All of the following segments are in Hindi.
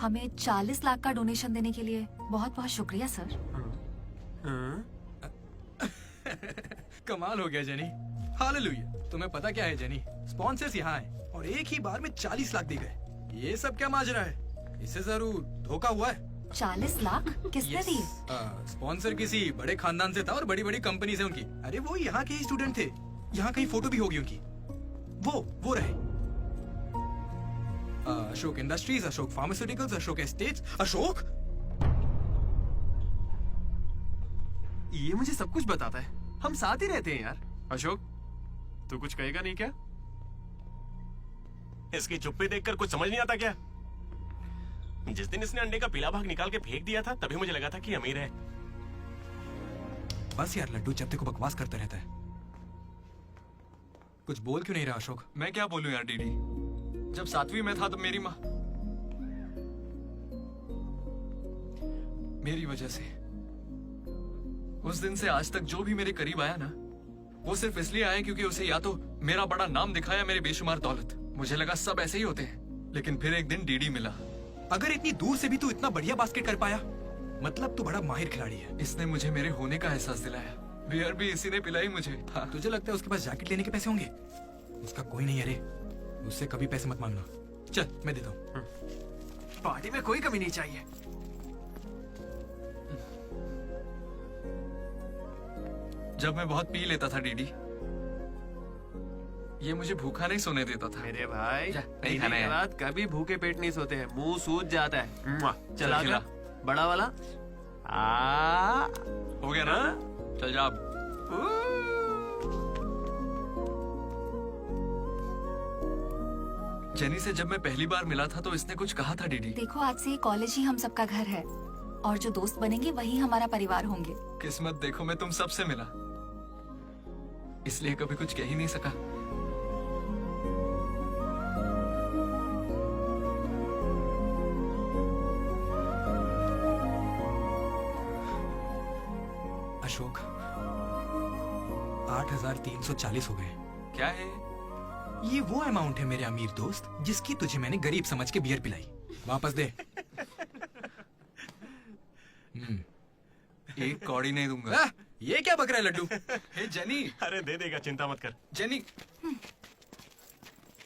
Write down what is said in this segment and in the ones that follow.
हमें 40 लाख का डोनेशन देने के लिए बहुत बहुत शुक्रिया सर। कमाल हो गया जेनी, हालेलुया। तुम्हें पता क्या है जेनी, स्पॉन्सर्स यहाँ हैं और एक ही बार में 40 लाख दे गए। ये सब क्या माजरा है? इससे जरूर धोखा हुआ है। 40 लाख किसने दिए? स्पॉन्सर किसी बड़े खानदान से था और बड़ी बड़ी कंपनी से उनकी। अरे वो यहाँ के ही स्टूडेंट थे, यहाँ कहीं फोटो भी होगी उनकी। वो रहे Ashok industries, Ashok pharmaceuticals, Ashok estates. Ashok ये मुझे सब कुछ बताता है, हम साथ ही रहते हैं यार। अशोक, तू कुछ कहेगा नहीं क्या? इसकी चुप्पी देखकर कुछ समझ नहीं आता क्या? जिस दिन इसने अंडे का पीला भाग निकाल के फेंक दिया था, तभी मुझे लगा था कि अमीर है। बस यार लड्डू जब तक बकवास करता रहता है। कुछ बोल क्यों नहीं रहा अशोक? मैं क्या बोलूं यार डीडी, जब 7वीं में था तो मेरी माँ मेरी वजह से उस दिन से आज तक जो भी मेरे करीब आया ना, वो सिर्फ इसलिए आया क्योंकि उसे या तो मेरा बड़ा नाम दिखाया, मेरे बेशुमार दौलत। मुझे लगा सब ऐसे ही होते हैं, लेकिन फिर एक दिन डीडी मिला। अगर इतनी दूर से भी तू इतना बढ़िया बास्केट कर पाया, मतलब तू बड़ा माहिर खिलाड़ी है। इसने मुझे मेरे होने का एहसास दिलाया। बियर भी इसी ने पिलाई मुझे। हाँ। तुझे लगता है उसके पास जैकेट लेने के पैसे होंगे? उसका कोई नहीं। अरे उससे कभी पैसे मत मांगना। चल मैं देता हूँ। पार्टी में कोई कमी नहीं चाहिए। जब मैं बहुत पी लेता था डीडी, ये मुझे भूखा नहीं सोने देता था। मेरे भाई, नहीं खाना है। बाद कभी भूखे पेट नहीं सोते हैं, मुंह सूज जाता है। चला खिला। बड़ा वाला। हो गया ना? चल जा अब। जेनी से जब मैं पहली बार मिला था तो इसने कुछ कहा था डीडी। देखो आज से कॉलेज ही हम सबका घर है और जो दोस्त बनेंगे वही हमारा परिवार होंगे। किस्मत देखो, मैं तुम सबसे मिला, इसलिए कभी कुछ कह ही नहीं सका। अशोक 8,340 हो गए। क्या है? ये वो अमाउंट है मेरे अमीर दोस्त जिसकी तुझे मैंने गरीब समझ के बियर पिलाई। वापस दे। एक कौड़ी नहीं दूंगा। ये क्या बक रहा है लड्डू? हे जेनी। अरे दे देगा, चिंता मत कर। जेनी,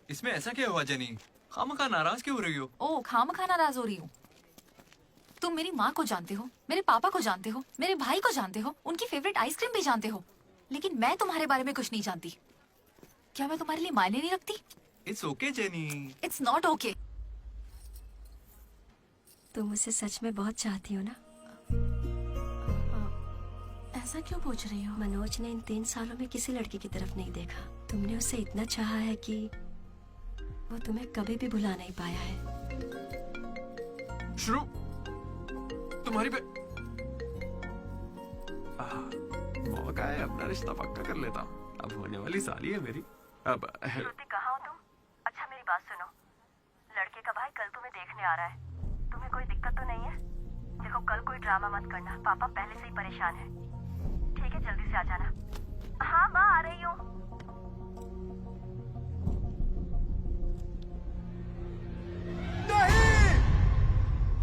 इसमें ऐसा क्या हुआ जेनी? खामखा नाराज क्यों हो रही हो? ओ खामखा नाराज हो रही हूँ? तुम मेरी माँ को जानते हो, मेरे पापा को जानते हो, मेरे भाई को जानते हो, उनकी फेवरेट आइसक्रीम भी जानते हो, लेकिन मैं तुम्हारे बारे में कुछ नहीं जानती। क्या मैं तुम्हारे लिए मायने नहीं रखती? It's okay jenny. It's not okay. तुम मुझे सच में बहुत चाहती हो ना? ऐसा क्यों पूछ रही हो? मनोज ने इन 3 सालों में किसी लड़की की तरफ नहीं देखा। तुमने उसे इतना चाहा है कि वो तुम्हें कभी भी भुला नहीं पाया है। शुरू तुम्हारी पे मौका है, अपना रिश्ता पक्का कर लेता हूँ। अब होने वाली साली है मेरी। अब श्रुति कहाँ हो तुम? अच्छा मेरी बात सुनो, लड़के का भाई कल तुम्हें देखने आ रहा है। तुम्हें कोई दिक्कत तो नहीं है? देखो कल कोई ड्रामा मत करना, पापा पहले से ही परेशान है। ठीक है, जल्दी से आ जाना। हाँ माँ आ रही हूँ।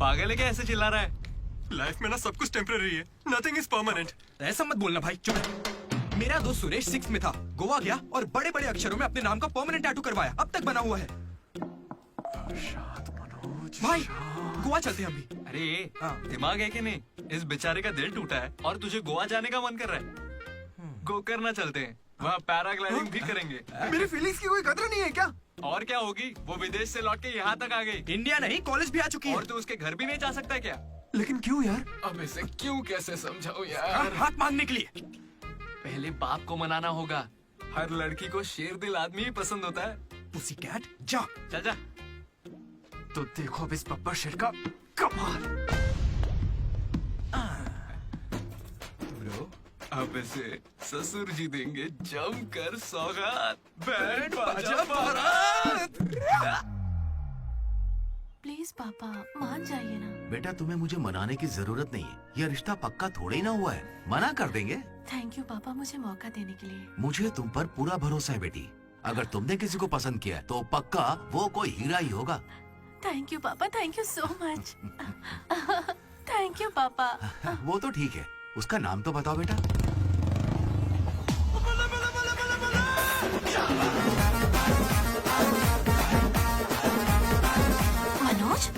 पागल है क्या, ऐसे चिल्ला रहा है? लाइफ में ना सब कुछ टेम्पररी है, नथिंग इज परमानेंट। ऐसा मत बोलना भाई, चुप। मेरा दोस्त सुरेश 6th में था, गोवा गया और बड़े बड़े अक्षरों में अपने नाम का परमानेंट टैटू करवाया। अब तक बना हुआ है। भाई गोवा चलते हैं अभी। अरे हाँ। दिमाग है कि नहीं? इस बेचारे का दिल टूटा है और तुझे गोवा जाने का मन कर रहा है। गो करना चलते हैं, वहाँ पैराग्लाइडिंग भी करेंगे। मेरी फीलिंग्स की कोई कदर नहीं है क्या? और क्या होगी, वो विदेश से लौट के यहाँ तक आ गई। इंडिया नहीं, कॉलेज भी आ चुकी है। और तू उसके घर भी नहीं जा सकता क्या? लेकिन क्यों यार? अब इसे क्यों कैसे समझाऊं हाँ, यार? हाथ मांगने के लिए। पहले बाप को मनाना होगा। हर लड़की को शेर दिल आदमी ही पसंद होता है। पुसी कैट जा। चल जा। तो देखो अब इस बब्बर शेर का कमाल। ब्रो, अब इसे ससुर जी देंगे जमकर सौगात। बैंड बाजा बारात। प्लीज पापा मान जाइए ना। बेटा तुम्हें मुझे मनाने की जरूरत नहीं है, यह रिश्ता पक्का थोड़े ही ना हुआ है, मना कर देंगे। थैंक यू पापा मुझे मौका देने के लिए। मुझे तुम पर पूरा भरोसा है बेटी। अगर तुमने किसी को पसंद किया है, तो पक्का वो कोई हीरा ही होगा। थैंक यू पापा, thank you so much. Thank you पापा। वो तो ठीक है, उसका नाम तो बताओ बेटा। मनोज,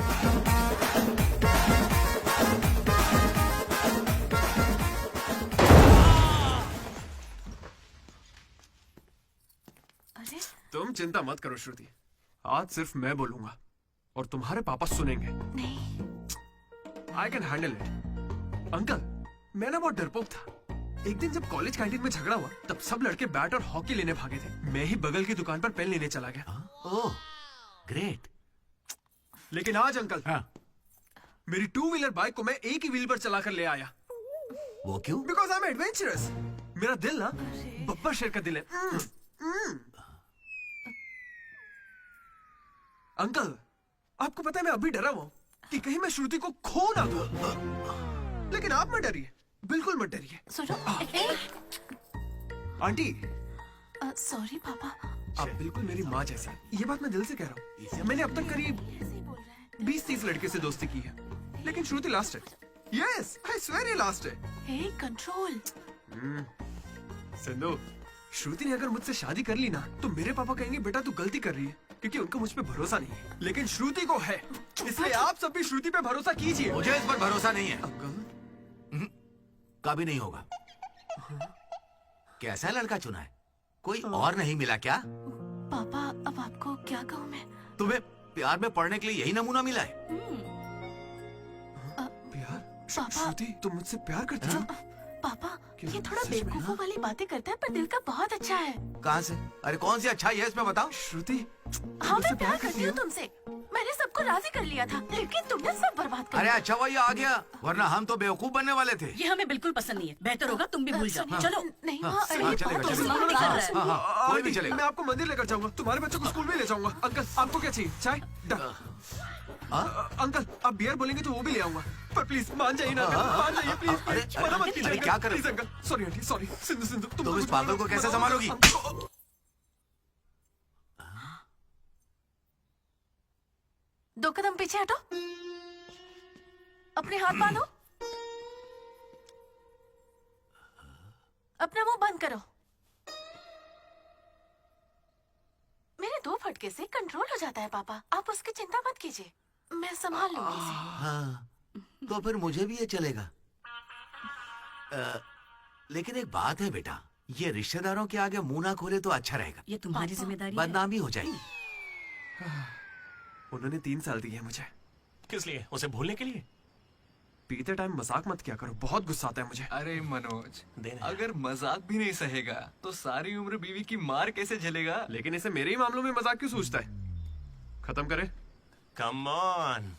अरे तुम चिंता मत करो श्रुति, आज सिर्फ मैं बोलूंगा और तुम्हारे पापा सुनेंगे। नहीं, I can handle it. Uncle, मैं ना बहुत डरपोक था। एक दिन जब कॉलेज कैंटीन में झगड़ा हुआ तब सब लड़के बैट और हॉकी लेने भागे थे। मैं ही बगल की दुकान पर पेन लेने चला गया। Oh great. लेकिन आज अंकल, मेरी 2 व्हीलर बाइक को मैं एक ही व्हील पर चलाकर ले आया। वो क्यों? Because I am adventurous. मेरा दिल ना बब्बर शेर का दिल है। अंकल, आपको पता है मैं अभी डरा हुआ हूं कि कहीं मैं श्रुति को खो ना दूं। लेकिन आप मत डरिए, बिल्कुल मत डरिए। सुनो। आंटी, सॉरी पापा। आप बिल्कुल मेरी माँ जैसे हैं। ये बात मैं दिल से कह रहा हूँ। मैंने अब तक करीब 20-30 लड़के से दोस्ती की है, लेकिन श्रुति लास्ट है। यस, आई स्वेयर ये लास्ट है। हे कंट्रोल। सिंधु, श्रुति ने अगर मुझसे शादी कर ली ना तो मेरे पापा कहेंगे बेटा तू गलती कर रही है, क्योंकि उनको मुझ पे भरोसा नहीं है। लेकिन श्रुति को है, इसलिए आप सब भी श्रुति पे भरोसा कीजिए। मुझे इस पर भरोसा नहीं है, अंकल, कभी नहीं होगा। कैसा लड़का चुना है? कोई और नहीं मिला क्या? पापा अब आपको क्या कहूँ मैं? तुम्हें प्यार में पड़ने के लिए यही नमूना मिला है? प्यार? पापा। श्रुति, तुम मुझसे प्यार करती हो? पापा क्यों? ये थोड़ा सच में, बेवकूफों हाँ? वाली बातें करता है पर दिल का बहुत अच्छा है। कहाँ से? अरे कौन सी अच्छाई है इसमें बताओ। श्रुति, तुम हाँ मुझसे मैं प्यार करती हूँ हो? तुमसे। मैंने सबको राजी कर लिया था, लेकिन तुमने सब बर्बाद कर अरे दिया। अच्छा हुआ ये आ गया, वरना हम तो बेवकूफ बनने वाले थे। ये हमें बिल्कुल पसंद नहीं है। बेहतर होगा तुम भी भूल जाओ। सुनिए, चलो। नहीं हाँ, माँ, अरे हाँ, ये चलेगा, बहुत चलेगा। उल्लू हाँ, निकल रहा है। हाँ, हाँ, कोई भी आंटी, चलेगा। मैं आपको मंदिर लेकर जाऊंगा, तुम्हारे बच्चों को स्कूल में ले जाऊंगा। अंकल, आपको क्या चाहिए? चाय? अंकल, आप बियर बोलेंगे तो वो भी ले आऊंगा, पर प्लीज मान जाइए ना अंकल, मान जाइए प्लीज। अरे, प्लीज मना मत कीजिए अरे, क्या कर रहे हो? Please uncle. Sorry aunty, sorry. Sindhu, Sindhu, तुम इस पागल को कैसे संभालोगी? दो कदम पीछे हटो, अपने हाथ बांधो, अपना मुंह बंद करो। मेरे 2 फटके से कंट्रोल हो जाता है पापा, आप उसकी चिंता मत कीजिए, मैं संभाल लूंगी इसे। हाँ, तो फिर मुझे भी ये चलेगा। लेकिन एक बात है बेटा, ये रिश्तेदारों के आगे मुंह ना खोले तो अच्छा रहेगा, ये तुम्हारी जिम्मेदारी है। बदनामी हो जाएगी। उन्होंने 3 साल दिए मुझे। किस लिए? उसे भूलने के लिए? पीते टाइम मजाक मत किया करो, बहुत गुस्सा आता है मुझे। अरे मनोज, देना। अगर मजाक भी नहीं सहेगा तो सारी उम्र बीवी की मार कैसे झेलेगा? लेकिन इसे मेरे ही मामलों में मजाक क्यों सूझता है? खत्म करे। Come on.